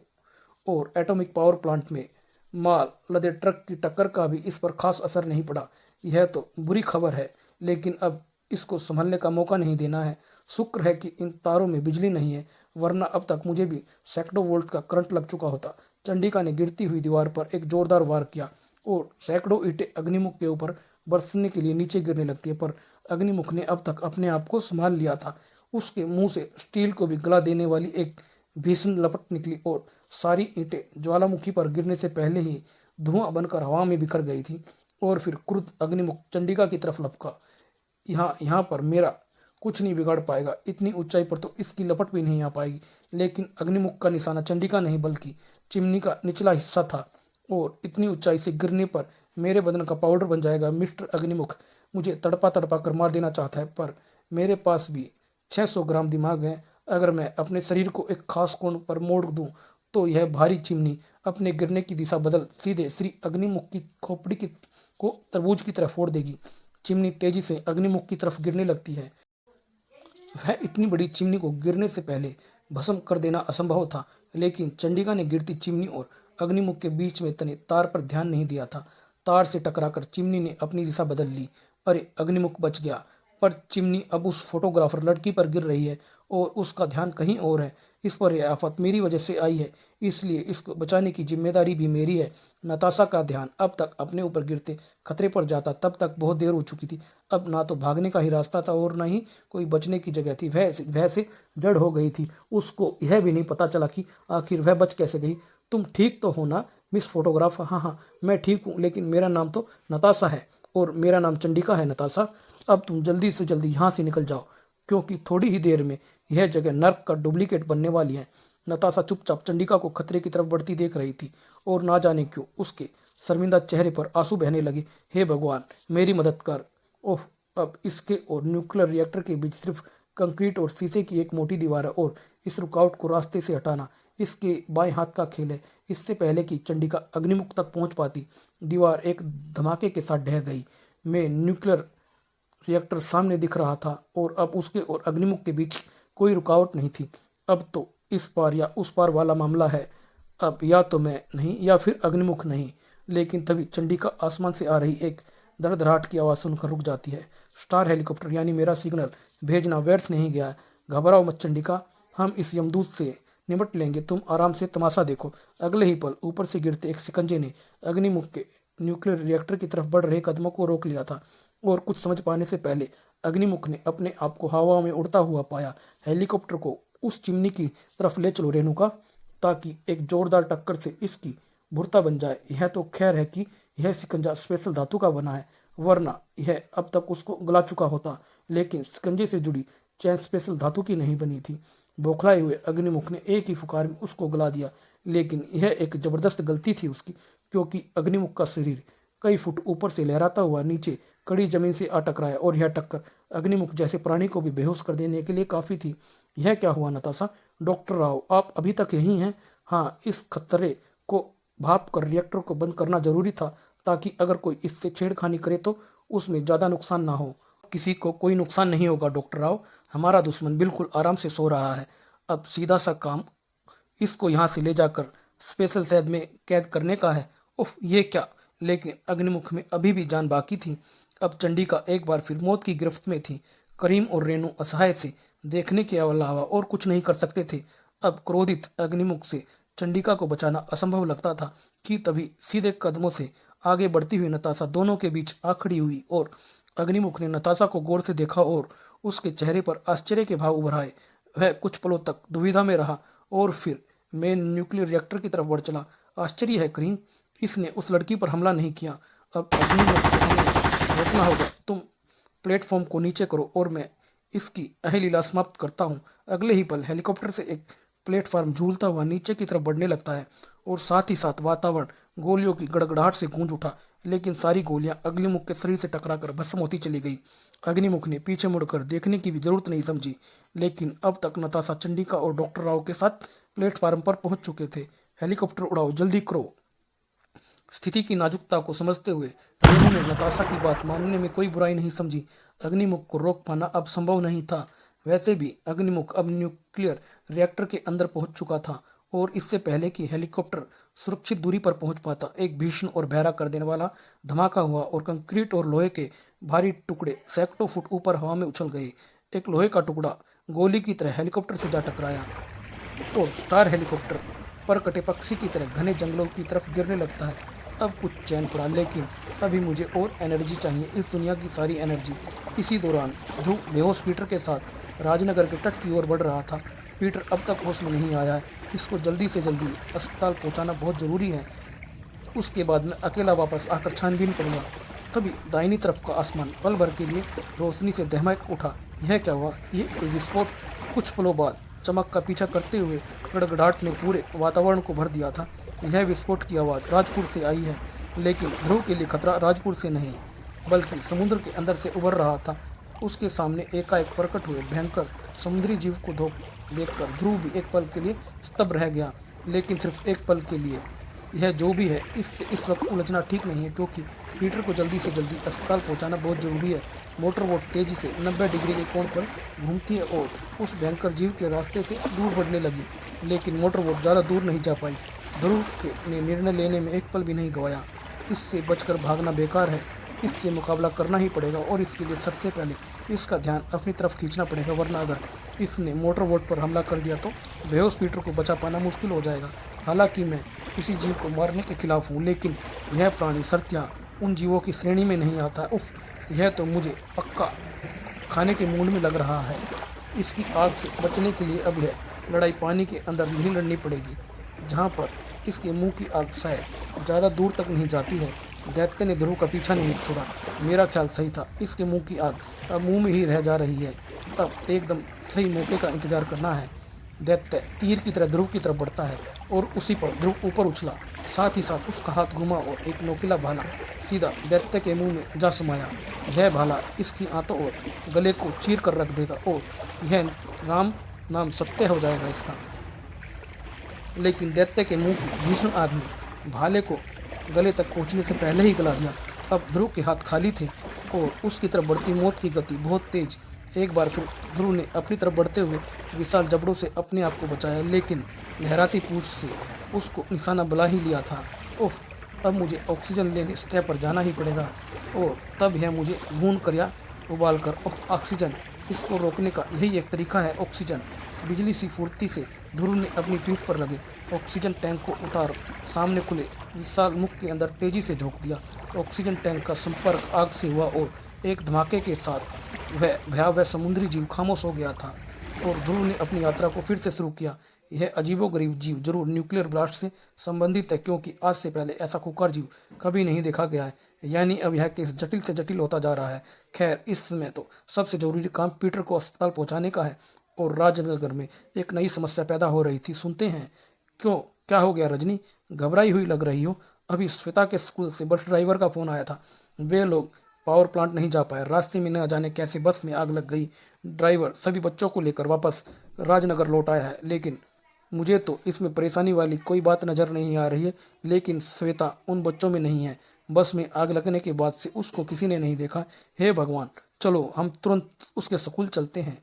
और एटॉमिक पावर प्लांट में माल लदे ट्रक की टक्कर का भी इस पर खास असर नहीं पड़ा। यह तो बुरी खबर है, लेकिन अब इसको संभलने का मौका नहीं देना है। शुक्र है कि इन तारों में बिजली नहीं है, वरना अब तक मुझे भी सैकड़ों वोल्ट का करंट लग चुका होता। चंडिका ने गिरती हुई दीवार पर एक जोरदार वार किया, और सैकड़ों ईंटें अग्निमुख के ऊपर बरसने के लिए नीचे गिरने लगती है। पर अग्निमुख ने अब तक अपने आप को संभाल लिया था। उसके मुंह से स्टील को भी गला देने वाली एक भीषण लपट निकली, और सारी ईंटें ज्वालामुखी पर गिरने से पहले ही धुआं बनकर हवा में बिखर गई थी। और फिर क्रुद्ध अग्निमुख चंडिका की तरफ लपका। यहाँ पर मेरा कुछ नहीं बिगाड़ पाएगा। इतनी ऊंचाई पर तो इसकी लपट भी नहीं आ पाएगी। लेकिन अग्निमुख का निशाना चंडिका नहीं, बल्कि चिमनी का निचला हिस्सा था, और इतनी ऊंचाई से गिरने पर मेरे बदन का पाउडर बन जाएगा। मिस्टर अग्निमुख मुझे तड़पा तड़पा कर मार देना चाहता है, पर मेरे पास भी 600 ग्राम दिमाग है। अगर मैं अपने शरीर को एक खास कोण पर मोड़ दूं, तो यह भारी चिमनी अपने गिरने की दिशा बदल सीधे श्री अग्निमुख की खोपड़ी की को तरबूज की तरफ फोड़ देगी। चिमनी तेजी से अग्निमुख की तरफ गिरने लगती है। वह इतनी बड़ी चिमनी को गिरने से पहले भस्म कर देना असंभव था, लेकिन चंडिका ने गिरती चिमनी और अग्निमुख के बीच में तने तार पर ध्यान नहीं दिया था। तार से टकराकर चिमनी ने अपनी दिशा बदल ली। अरे, अग्निमुख बच गया, पर चिमनी अब उस फोटोग्राफर लड़की पर गिर रही है, और उसका ध्यान कहीं और है। इस पर यह आफत मेरी वजह से आई है, इसलिए इसको बचाने की जिम्मेदारी भी मेरी है। नताशा का ध्यान अब तक अपने ऊपर गिरते खतरे पर जाता। तब तक बहुत देर हो चुकी थी। अब ना तो भागने का ही रास्ता था, और ना ही कोई बचने की जगह थी। वह से जड़ हो गई थी। उसको यह भी नहीं पता चला कि आखिर वह बच कैसे गई। तुम ठीक तो हो ना मिस फोटोग्राफर? हाँ हाँ, मैं ठीक हूँ, लेकिन मेरा नाम तो नताशा है, और मेरा नाम चंडिका है। नताशा, अब तुम जल्दी से जल्दी यहाँ से निकल जाओ, क्योंकि थोड़ी ही देर में यह जगह नर्क का डुप्लीकेट बनने वाली है। नताशा चुपचाप चंडिका को खतरे की तरफ बढ़ती देख रही थी, और ना जाने क्यों उसके शर्मिंदा चेहरे पर आंसू बहने लगे। हे भगवान, मेरी मदद कर। ओह, अब इसके और न्यूक्लियर रिएक्टर के बीच सिर्फ कंक्रीट और शीशे की एक मोटी दीवार है, और इस रुकावट को रास्ते से हटाना इसके बाएं हाथ का खेल है। इससे पहले कि चंडिका अग्निमुख तक पहुंच पाती, दीवार एक धमाके के साथ ढह गई। मैं न्यूक्लियर रिएक्टर सामने दिख रहा था, और अब उसके और अग्निमुख के बीच कोई रुकावट नहीं थी। अब तो इस पार या उस पार वाला मामला है। अब या तो मैं नहीं, या फिर अग्निमुख नहीं। लेकिन तभी चंडिका आसमान से आ रही एक धड़धड़ाहट की आवाज़ सुनकर रुक जाती है। स्टार हेलीकॉप्टर यानी मेरा सिग्नल भेजना व्यर्थ नहीं गया। घबराओ मत चंडिका, हम इस यमदूत से निपट लेंगे, तुम आराम से तमाशा देखो। अगले ही पल ऊपर से गिरते एक शिकंजे ने अग्निमुख के न्यूक्लियर रिएक्टर की तरफ बढ़ रहे कदमों को रोक लिया था और कुछ समझ पाने से पहले अग्निमुख ने अपने आप को हवा में उड़ता हुआ पाया। हेलीकॉप्टर को उस चिमनी की तरफ ले चलो रेणुका, ताकि एक जोरदार टक्कर से इसकी भुरता बन जाए। यह तो खैर है कि यह शिकंजा स्पेशल धातु का बना है, वरना यह अब तक उसको गला चुका होता। लेकिन शिकंजे से जुड़ी चैन स्पेशल धातु की नहीं बनी थी। बौखलाए हुए अग्निमुख ने एक ही फुकार में उसको गला दिया, लेकिन यह एक जबरदस्त गलती थी उसकी, क्योंकि अग्निमुख का शरीर कई फुट ऊपर से लहराता हुआ नीचे कड़ी जमीन से आ टकराया और यह टक्कर अग्निमुख जैसे प्राणी को भी बेहोश कर देने के लिए काफी थी। यह क्या हुआ नताशा? डॉक्टर राव, आप अभी तक यहीं हैं? हाँ, इस खतरे को भाप कर रिएक्टर को बंद करना जरूरी था, ताकि अगर कोई इससे छेड़खानी करे तो उसमें ज्यादा नुकसान ना हो। किसी को कोई नुकसान नहीं होगा डॉक्टर राव, हमारा दुश्मन बिल्कुल आराम से सो रहा है। अब सीधा सा काम इसको यहाँ से ले जाकर स्पेशल शैद में कैद करने का है। उफ, ये क्या! लेकिन अग्निमुख में अभी भी जान बाकी थी। अब चंडिका एक बार फिर मौत की गिरफ्त में थी। करीम और रेणु असहाय से देखने के अलावा और कुछ नहीं कर सकते थे। अब क्रोधित अग्निमुख से चंडिका को बचाना असंभव लगता था कि तभी सीधे कदमों से आगे बढ़ती हुई नताशा दोनों के बीच आ खड़ी हुई और अग्निमुख ने नताशा को गौर से देखा और उसके चेहरे पर आश्चर्य के भाव उभर आए। वह कुछ पलों तक दुविधा में रहा और फिर मेन न्यूक्लियर रिएक्टर की तरफ बढ़ चला। आश्चर्य है करीम, इसने उस लड़की पर हमला नहीं किया। अब अग्निमुख को हमें रोकना होगा। तुम प्लेटफॉर्म को नीचे करो और मैं इसकी अहलीला समाप्त करता हूँ। अगले ही पल हेलीकॉप्टर से एक प्लेटफॉर्म झूलता हुआ नीचे की तरफ बढ़ने लगता है और साथ ही साथ वातावरण गोलियों की गड़गड़ाहट से गूंज उठा। लेकिन सारी गोलियां अग्निमुख के शरीर से टकराकर भस्म होती चली गई। अग्निमुख ने पीछे मुड़कर देखने की भी जरूरत नहीं समझी, लेकिन अब तक नताशा, चंडिका और डॉक्टर राव के साथ प्लेटफॉर्म पर पहुंच चुके थे। हेलीकॉप्टर उड़ाओ, जल्दी करो। स्थिति की नाजुकता को समझते हुए रेणु ने नताशा की बात मानने में कोई बुराई नहीं समझी। अग्निमुख को रोक पाना अब संभव नहीं था। वैसे भी अग्निमुख अब न्यूक्लियर रिएक्टर के अंदर पहुंच चुका था और इससे पहले कि हेलीकॉप्टर सुरक्षित दूरी पर पहुंच पाता, एक भीषण और बहरा कर देने वाला धमाका हुआ और कंक्रीट और लोहे के भारी टुकड़े सैकड़ों फुट ऊपर हवा में उछल गए। एक लोहे का टुकड़ा गोली की तरह हेलीकॉप्टर से जा टकराया तो स्टार हेलीकॉप्टर पर कटे पक्षी की तरह घने जंगलों की तरफ गिरने लगता है। अब कुछ चैन पड़ा, लेकिन अभी मुझे और एनर्जी चाहिए, इस दुनिया की सारी एनर्जी। इसी दौरान ध्रुव बेहोश पीटर के साथ राजनगर के तट की ओर बढ़ रहा था। पीटर अब तक होश में नहीं आया है, इसको जल्दी से जल्दी अस्पताल पहुंचाना बहुत ज़रूरी है। उसके बाद मैं अकेला वापस आकर छानबीन करूंगा। तभी दाहिनी तरफ का आसमान पल भर के लिए रोशनी से दहमक उठा। यह क्या हुआ? ये कोई विस्फोट! कुछ पलों बाद चमक का पीछा करते हुए गड़गड़ाहट ने पूरे वातावरण को भर दिया था। यह विस्फोट की आवाज़ राजपुर से आई है, लेकिन ध्रुव के लिए खतरा राजपुर से नहीं बल्कि समुद्र के अंदर से उभर रहा था। उसके सामने एकाएक प्रकट हुए भयंकर समुद्री जीव को देखकर ध्रुव भी एक पल के लिए स्तब्ध रह गया, लेकिन सिर्फ एक पल के लिए। यह जो भी है, इससे इस वक्त उलझना ठीक नहीं है, क्योंकि पीटर को जल्दी से जल्दी अस्पताल पहुंचाना बहुत ज़रूरी है। मोटर बोट तेजी से 90 डिग्री के कोण पर घूमती है और उस भयंकर जीव के रास्ते से दूर बढ़ने लगी, लेकिन मोटर बोट ज़्यादा दूर नहीं जा पाई। ध्रुव ने निर्णय लेने में एक पल भी नहीं गंवाया। इससे बचकर भागना बेकार है, इससे मुकाबला करना ही पड़ेगा और इसके लिए सबसे पहले इसका ध्यान अपनी तरफ खींचना पड़ेगा, वरना अगर इसने मोटर बोट पर हमला कर दिया तो बेहोश पीटर को बचा पाना मुश्किल हो जाएगा। हालांकि मैं किसी जीव को मारने के खिलाफ हूँ, लेकिन यह प्राणी सर्त्या उन जीवों की श्रेणी में नहीं आता। उफ, यह तो मुझे पक्का खाने के मूड में लग रहा है। इसकी आग से बचने के लिए अब यह लड़ाई पानी के अंदर नहीं लड़नी पड़ेगी, जहाँ पर इसके मुंह की आग शायद ज़्यादा दूर तक नहीं जाती है। दैत्य ने ध्रुव का पीछा नहीं छोड़ा। मेरा ख्याल सही था, इसके मुंह की आग अब मुंह में ही रह जा रही है। अब एकदम सही मौके का इंतजार करना है। दैत्य तीर की तरह ध्रुव की तरफ बढ़ता है और उसी पर ध्रुव ऊपर उछला। साथ ही साथ उसका हाथ घुमा और एक नोकीला भाला सीधा दैत्य के मुंह में जा समाया। यह भाला इसकी आंतों और गले को चीर कर रख देगा और यह राम नाम सत्य हो जाएगा इसका। लेकिन दैत्य के मुंह की भीषण आग ने भाले को गले तक पहुंचने से पहले ही गला दिया। अब ध्रुव के हाथ खाली थे और उसकी तरफ बढ़ती मौत की गति बहुत तेज। एक बार फिर ध्रुव ने अपनी तरफ बढ़ते हुए विशाल जबड़ों से अपने आप को बचाया, लेकिन लहराती पूंछ से उसको निशाना बना ही लिया था। उफ, अब मुझे ऑक्सीजन लेने स्टेप पर जाना ही पड़ेगा और तब यह मुझे भून कर या उबाल कर ऑक्सीजन, इसको रोकने का यही एक तरीका है ऑक्सीजन। बिजली सी फुर्ती से ध्रुव ने अपनी पीठ पर लगे ऑक्सीजन टैंक को उतार सामने खुले विशाल मुख के अंदर तेजी से झोंक दिया। ऑक्सीजन टैंक का संपर्क आग से हुआ और एक धमाके के साथ वह भयावह समुद्री जीव खामोश हो गया था और ध्रुव ने अपनी यात्रा को फिर से शुरू किया। यह अजीबोगरीब जीव जरूर न्यूक्लियर ब्लास्ट से संबंधित है, क्योंकि आज से पहले ऐसा खुंखार जीव कभी नहीं देखा गया है। यानी अब यह केस जटिल से जटिल होता जा रहा है। खैर, इस समय तो सबसे जरूरी काम पीटर को अस्पताल पहुंचाने का है और राजनगर में एक नई समस्या पैदा हो रही थी। सुनते हैं। क्यों, क्या हो गया रजनी? घबराई हुई लग रही हो। अभी श्वेता के स्कूल से बस ड्राइवर का फोन आया था। वे लोग पावर प्लांट नहीं जा पाए। रास्ते में न जाने कैसे बस में आग लग गई। ड्राइवर सभी बच्चों को लेकर वापस राजनगर लौट आया है। लेकिन मुझे तो इसमें परेशानी वाली कोई बात नज़र नहीं आ रही है। लेकिन श्वेता उन बच्चों में नहीं है। बस में आग लगने के बाद से उसको किसी ने नहीं देखा। हे भगवान, चलो हम तुरंत उसके स्कूल चलते हैं।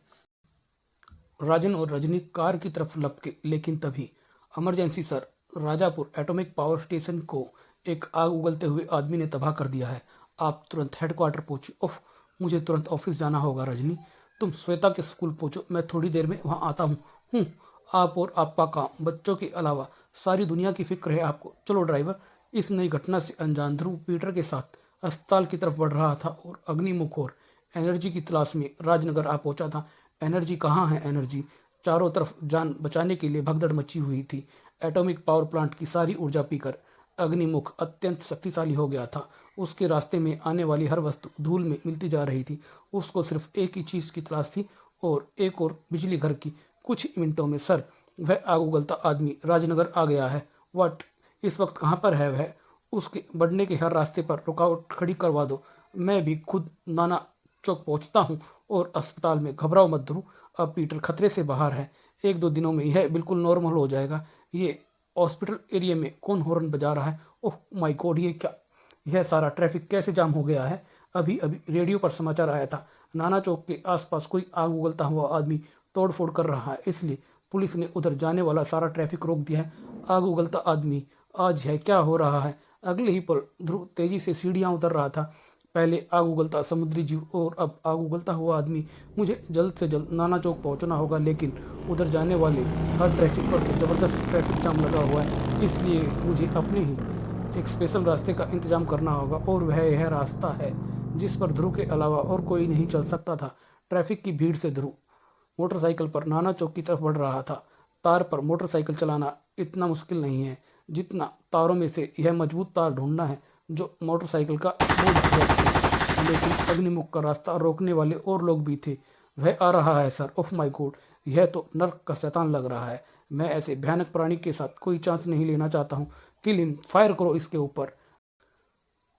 राजन और रजनी कार की तरफ लपके, लेकिन तभी emergency sir, Rajapur atomic power station को एक आग उगलते हुए आदमी ने तबाह कर दिया है। आप तुरंत हेडक्वार्टर पहुँचो। ओह, मुझे तुरंत ऑफिस जाना होगा। रजनी, तुम श्वेता के स्कूल पहुँचो, मैं थोड़ी देर में वहाँ आता हूँ। आप और आपका काम, बच्चों के अलावा सारी दुनिया की फिक्र है आपको। चलो ड्राइवर। इस नई घटना से अनजान ध्रुव पीटर के साथ अस्पताल की तरफ बढ़ रहा था और अग्निमुख और एनर्जी की तलाश में राजनगर आ पहुंचा था। एनर्जी कहाँ है? एनर्जी चारों तरफ जान बचाने के लिए भगदड़ मची हुई थी। एटॉमिक पावर प्लांट की सारी ऊर्जा पीकर अग्निमुख अत्यंत शक्तिशाली हो गया था। उसके रास्ते में आने वाली हर वस्तु धूल में मिलती जा रही थी। उसको सिर्फ एक ही चीज़ की तलाश थी और एक और बिजली घर की। कुछ मिनटों में सर, वह आग उगलता आदमी राजनगर आ गया है। वट, इस वक्त कहाँ पर है वह? उसके बढ़ने के हर रास्ते पर रुकावट खड़ी करवा दो। मैं भी खुद नाना चौक पहुँचता हूँ और अस्पताल में। घबराओ मत ध्रुव, अब पीटर खतरे से बाहर है। 1-2 दिनों में यह बिल्कुल नॉर्मल हो जाएगा। ये हॉस्पिटल एरिया में कौन हॉर्न बजा रहा है? ओह माय गॉड, ये क्या? यह सारा ट्रैफिक कैसे जाम हो गया है? अभी अभी रेडियो पर समाचार आया था, नाना चौक के आसपास कोई आग उगलता हुआ आदमी तोड़फोड़ कर रहा है, इसलिए पुलिस ने उधर जाने वाला सारा ट्रैफिक रोक दिया है। आग उगलता आदमी आज है, क्या हो रहा है? अगले ही पल ध्रुव तेजी से सीढ़ियां उतर रहा था। पहले आग उगलता समुद्री जीव और अब आग उगलता हुआ आदमी। मुझे जल्द से जल्द नाना चौक पहुंचना होगा, लेकिन उधर जाने वाले हर ट्रैफिक पर तो ज़बरदस्त ट्रैफिक जाम लगा हुआ है, इसलिए मुझे अपने ही एक स्पेशल रास्ते का इंतजाम करना होगा। और वह यह रास्ता है जिस पर ध्रुव के अलावा और कोई नहीं चल सकता था। ट्रैफिक की भीड़ से ध्रुव मोटरसाइकिल पर नाना चौक की तरफ बढ़ रहा था। तार पर मोटरसाइकिल चलाना इतना मुश्किल नहीं है जितना तारों में से यह मजबूत तार ढूंढना है जो मोटरसाइकिल का बोझ रखे। लेकिन अग्निमुख का रास्ता रोकने वाले और लोग भी थे। वह आ रहा है सर। ओह माय गॉड, यह तो नर्क का शैतान लग रहा है। मैं ऐसे भयानक प्राणी के साथ कोई चांस नहीं लेना चाहता हूँ। किल हिम, फायर करो इसके ऊपर।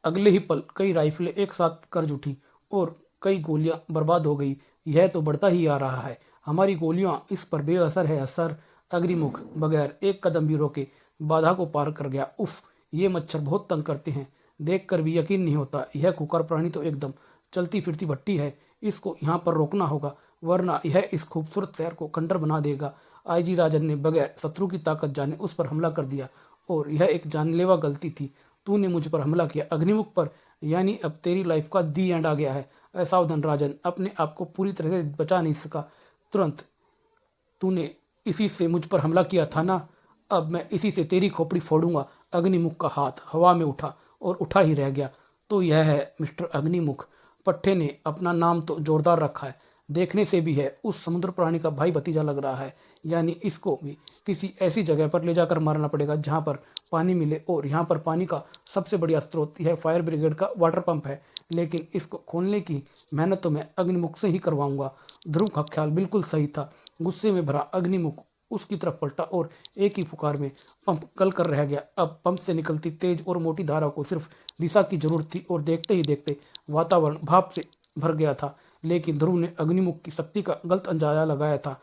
अगले ही पल कई राइफलें एक साथ कर्ज उठी और कई गोलियां बर्बाद हो गई। यह तो बढ़ता ही आ रहा है। हमारी गोलियां इस पर बेअसर है सर। अग्निमुख बगैर एक कदम भी रोके बाधा को पार कर गया। उफ, ये मच्छर बहुत तंग करते हैं। देखकर भी यकीन नहीं होता, यह खुकार प्राणी तो एकदम चलती फिरती भट्टी है। इसको यहाँ पर रोकना होगा, वरना यह इस खूबसूरत शहर को खंडर बना देगा। आईजी राजन ने बगैर शत्रु की ताकत जाने उस पर हमला कर दिया और यह एक जानलेवा गलती थी। तूने मुझ पर हमला किया, अग्निमुख पर, यानी अब तेरी लाइफ का दी एंड आ गया है। सावधान राजन, अपने आप को पूरी तरह से बचा नहीं सका तुरंत। तूने इसी से मुझ पर हमला किया था ना, अब मैं इसी से तेरी खोपड़ी फोड़ूंगा। अग्निमुख का हाथ हवा में उठा और उठा ही रह गया। तो यह है मिस्टर अग्निमुख। पट्टे ने अपना नाम तो जोरदार रखा है, देखने से भी है उस समुद्र प्राणी का भाई भतीजा लग रहा है। यानी इसको भी किसी ऐसी जगह पर ले जाकर मारना पड़ेगा जहाँ पर पानी मिले, और यहाँ पर पानी का सबसे बढ़िया स्रोत यह फायर ब्रिगेड का वाटर पंप है। लेकिन इसको खोलने की मेहनत तो मैं अग्निमुख से ही करवाऊंगा। ध्रुव का ख्याल बिल्कुल सही था। गुस्से में भरा अग्निमुख उसकी तरफ पलटा और एक ही फुकार में पंप गल कर रह गया। अब पंप से निकलती तेज और मोटी धारा को सिर्फ दिशा की जरूरत थी और देखते ही देखते वातावरण भाप से भर गया था। लेकिन ध्रुव ने अग्निमुख की शक्ति का गलत अंदाजा लगाया था।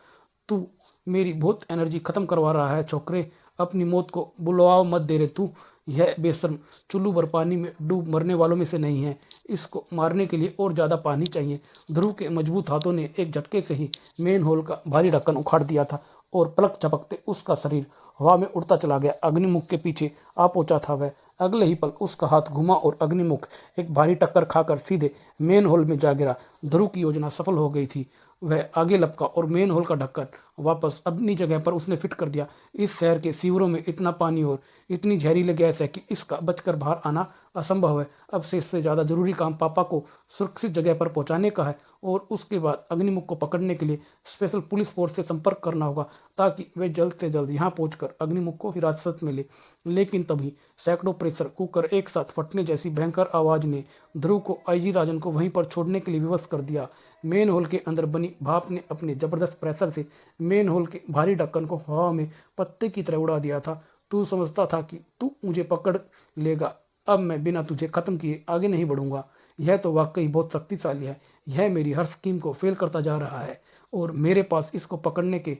तू मेरी बहुत एनर्जी खत्म करवा रहा है छोकरे, अपनी मौत को बुलवाओ मत दे रे तू। यह बेशर्म चुल्लू भर पानी में डूब मरने वालों में से नहीं है। इसको मारने के लिए और ज़्यादा पानी चाहिए। ध्रुव के मजबूत हाथों ने एक झटके से ही मेन होल का भारी ढक्कन उखाड़ दिया था और पलक झपकते उसका शरीर हवा में उड़ता चला गया। अग्निमुख के पीछे आ पहुंचा था वह। अगले ही पल उसका हाथ घुमा और अग्निमुख एक भारी टक्कर खाकर सीधे मेन होल में जा गिरा। ध्रुव की योजना सफल हो गई थी। वह आगे लपका और मेन होल का ढक्कन वापस अपनी जगह पर उसने फिट कर दिया। इस शहर के सीवरों में इतना पानी और इतनी जहरीली गैस है कि इसका बचकर बाहर आना असंभव है। अब से इससे ज़्यादा जरूरी काम पापा को सुरक्षित जगह पर पहुंचाने का है और उसके बाद अग्निमुख को पकड़ने के लिए स्पेशल पुलिस फोर्स से संपर्क करना होगा ताकि वे जल्द से जल्द यहाँ पहुंचकर अग्निमुख को हिरासत में ले। लेकिन तभी सैकड़ों प्रेशर कुकर एक साथ फटने जैसी भयंकर आवाज ने ध्रुव को आईजी राजन को वहीं पर छोड़ने के लिए विवश कर दिया। मेन होल के अंदर बनी भाप ने अपने जबरदस्त प्रेशर से मेन होल के भारी ढक्कन को हवा में पत्ते की तरह उड़ा दिया था। तू समझता था कि तू मुझे पकड़ लेगा, अब मैं बिना तुझे खत्म किए आगे नहीं बढ़ूंगा। यह तो वाकई बहुत शक्तिशाली है। यह मेरी हर स्कीम को फेल करता जा रहा है और मेरे पास इसको पकड़ने के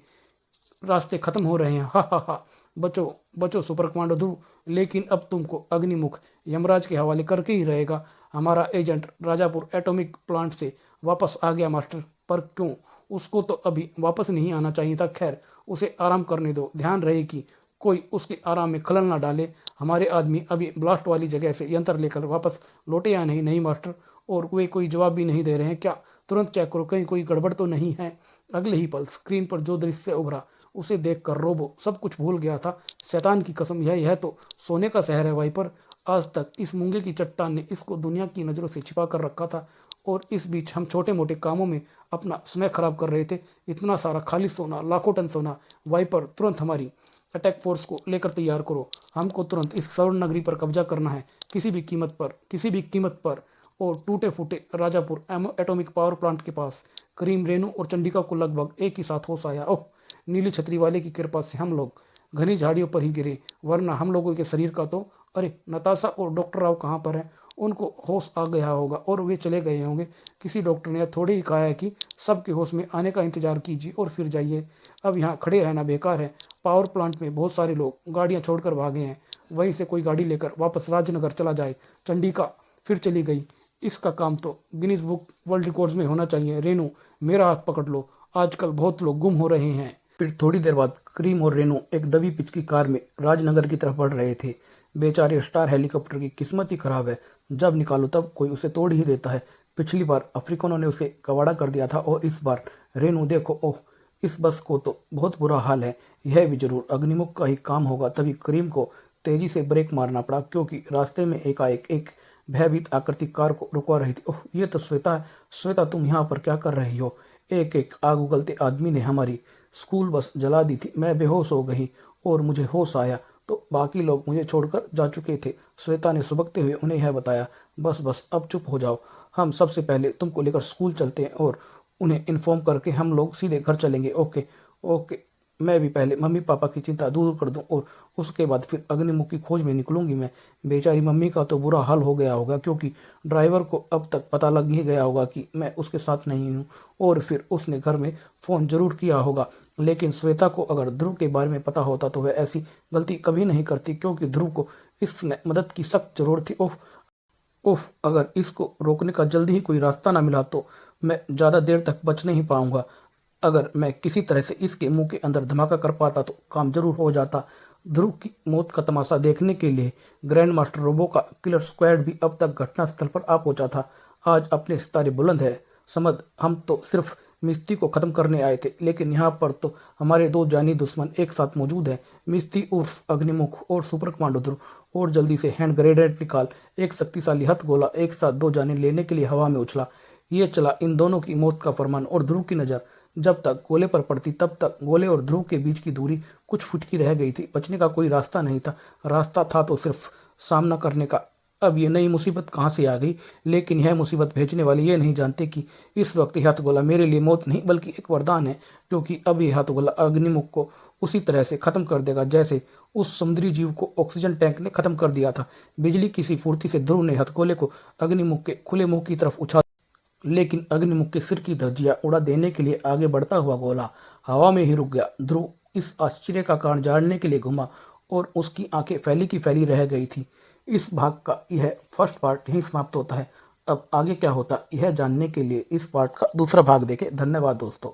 रास्ते खत्म हो रहे हैं। हा हा हा। बचो बचो सुपर कमांडो ध्रुव, लेकिन अब तुमको अग्निमुख यमराज के हवाले करके ही रहेगा। हमारा एजेंट राजापुर एटॉमिक प्लांट से वापस आ गया मास्टर, पर क्यों? उसको तो अभी वापस नहीं आना चाहिए था। खैर, उसे आराम करने दो। ध्यान रहे कि कोई उसके आराम में खलल ना डाले। हमारे आदमी अभी ब्लास्ट वाली जगह से यंत्र लेकर वापस लौटे या नहीं? नहीं मास्टर। और वे कोई जवाब भी नहीं दे रहे हैं। क्या? तुरंत चेक करो, कहीं कोई गड़बड़ तो नहीं है। अगले ही पल स्क्रीन पर जो दृश्य उभरा उसे देखकर रोबो सब कुछ भूल गया था। शैतान की कसम, यह तो सोने का शहर है वाइपर। आज तक इस मूंगे की चट्टान ने इसको दुनिया की नज़रों से छिपा कर रखा था और इस बीच हम छोटे मोटे कामों में अपना समय खराब कर रहे थे। इतना सारा खाली सोना, लाखों टन सोना। वाइपर, तुरंत हमारी अटैक फोर्स को लेकर तैयार करो। हमको तुरंत इस स्वर्ण नगरी पर कब्जा करना है, किसी भी कीमत पर, किसी भी कीमत पर। और टूटे फूटे राजापुर एटॉमिक पावर प्लांट के पास करीम, रेनू और चंडिका को लगभग एक ही साथ होश आया। ओह, नीली छतरी वाले की कृपा से हम लोग घनी झाड़ियों पर ही गिरे, वरना हम लोगों के शरीर का तो। अरे, नताशा और डॉक्टर राव कहाँ पर हैं? उनको होश आ गया होगा और वे चले गए होंगे। किसी डॉक्टर ने थोड़ी ही कहा है कि सबके होश में आने का इंतजार कीजिए और फिर जाइए। अब यहाँ खड़े रहना बेकार है। पावर प्लांट में बहुत सारे लोग गाड़ियाँ छोड़कर भागे हैं। वहीं से कोई गाड़ी लेकर वापस राजनगर चला जाए। चंडिका फिर चली गई। इसका काम तो गिनीज बुक वर्ल्ड रिकॉर्ड्स में होना चाहिए। रेनू, मेरा हाथ पकड़ लो, आजकल बहुत लोग गुम हो रहे हैं। फिर थोड़ी देर बाद करीम और रेनू एक दबी पिच की कार में राजनगर की तरफ बढ़ रहे थे। बेचारे स्टार हेलीकॉप्टर की किस्मत ही खराब है, जब निकालो तब कोई उसे तोड़ ही देता है। पिछली बार अफ्रीकनों ने उसे कवाड़ा कर दिया था और इस बार रेनू देखो, ओह, इस बस को तो बहुत बुरा हाल है। यह भी जरूर अग्निमुख का ही काम होगा। तभी करीम को तेजी से ब्रेक मारना पड़ा क्योंकि रास्ते में एकाएक एक भयभीत आकृति कार को रुकवा रही थी। ओह, ये तो श्वेता है। श्वेता, तुम यहाँ पर क्या कर रही हो? एक एक आग उगलते आदमी ने हमारी स्कूल बस जला दी थी। मैं बेहोश हो गई और मुझे होश आया तो बाकी लोग मुझे छोड़कर जा चुके थे। श्वेता ने सुबकते हुए उन्हें यह बताया। बस बस, अब चुप हो जाओ। हम सबसे पहले तुमको लेकर स्कूल चलते हैं और उन्हें इन्फॉर्म करके हम लोग सीधे घर चलेंगे। Okay okay. मैं भी पहले मम्मी पापा की चिंता दूर कर दूं और उसके बाद फिर अग्निमुख की खोज में निकलूंगी मैं। बेचारी मम्मी का तो बुरा हाल हो गया होगा क्योंकि ड्राइवर को अब तक पता लग ही गया होगा कि मैं उसके साथ नहीं हूँ और फिर उसने घर में फ़ोन जरूर किया होगा। लेकिन श्वेता को अगर ध्रुव के बारे में पता होता तो वह ऐसी गलती कभी नहीं करती क्योंकि ध्रुव को इसमें मदद की सख्त जरूरत थी। ओफ ओफ, अगर इसको रोकने का जल्दी ही कोई रास्ता ना मिला तो मैं ज़्यादा देर तक बच नहीं पाऊंगा। अगर मैं किसी तरह से इसके मुंह के अंदर धमाका कर पाता तो काम जरूर हो जाता। ध्रुव की मौत का तमाशा देखने के लिए ग्रैंड मास्टर रोबो का किलर स्क्वाड भी अब तक घटनास्थल पर आ पहुंचा था। आज अपने सितारे बुलंद है समझ, हम तो सिर्फ मिस्त्री को खत्म करने आए थे, लेकिन यहाँ पर तो हमारे दो जानी दुश्मन एक साथ मौजूद हैं। मिस्त्री उर्फ अग्निमुख और सुपर कमांडो ध्रुव। और जल्दी से हैंड ग्रेनेड निकाल। एक शक्तिशाली हथ गोला एक साथ दो जाने लेने के लिए हवा में उछला। ये चला इन दोनों की मौत का फरमान और ध्रुव की नज़र जब तक गोले पर पड़ती तब तक गोले और ध्रुव के बीच की दूरी कुछ फुट की रह गई थी। बचने का कोई रास्ता नहीं था। रास्ता था तो सिर्फ सामना करने का। अब ये नई मुसीबत कहाँ से आ गई? लेकिन यह मुसीबत भेजने वाले ये नहीं जानते कि इस वक्त यह हथगोला मेरे लिए मौत नहीं बल्कि एक वरदान है, क्योंकि अब यह हथगोला अग्निमुख को उसी तरह से खत्म कर देगा जैसे उस समुद्री जीव को ऑक्सीजन टैंक ने खत्म कर दिया था। बिजली की सी फुर्ती से ध्रुव ने हथगोले को अग्निमुख के खुले मुंह की तरफ उछाला, लेकिन अग्निमुख के सिर की धज्जियां उड़ा देने के लिए आगे बढ़ता हुआ गोला हवा में ही रुक गया। ध्रुव इस आश्चर्य का कारण जानने के लिए घुमा और उसकी आंखें फैली की फैली रह गई थी। इस भाग का यह फर्स्ट पार्ट यहीं समाप्त होता है। अब आगे क्या होता यह जानने के लिए इस पार्ट का दूसरा भाग देखें। धन्यवाद दोस्तों।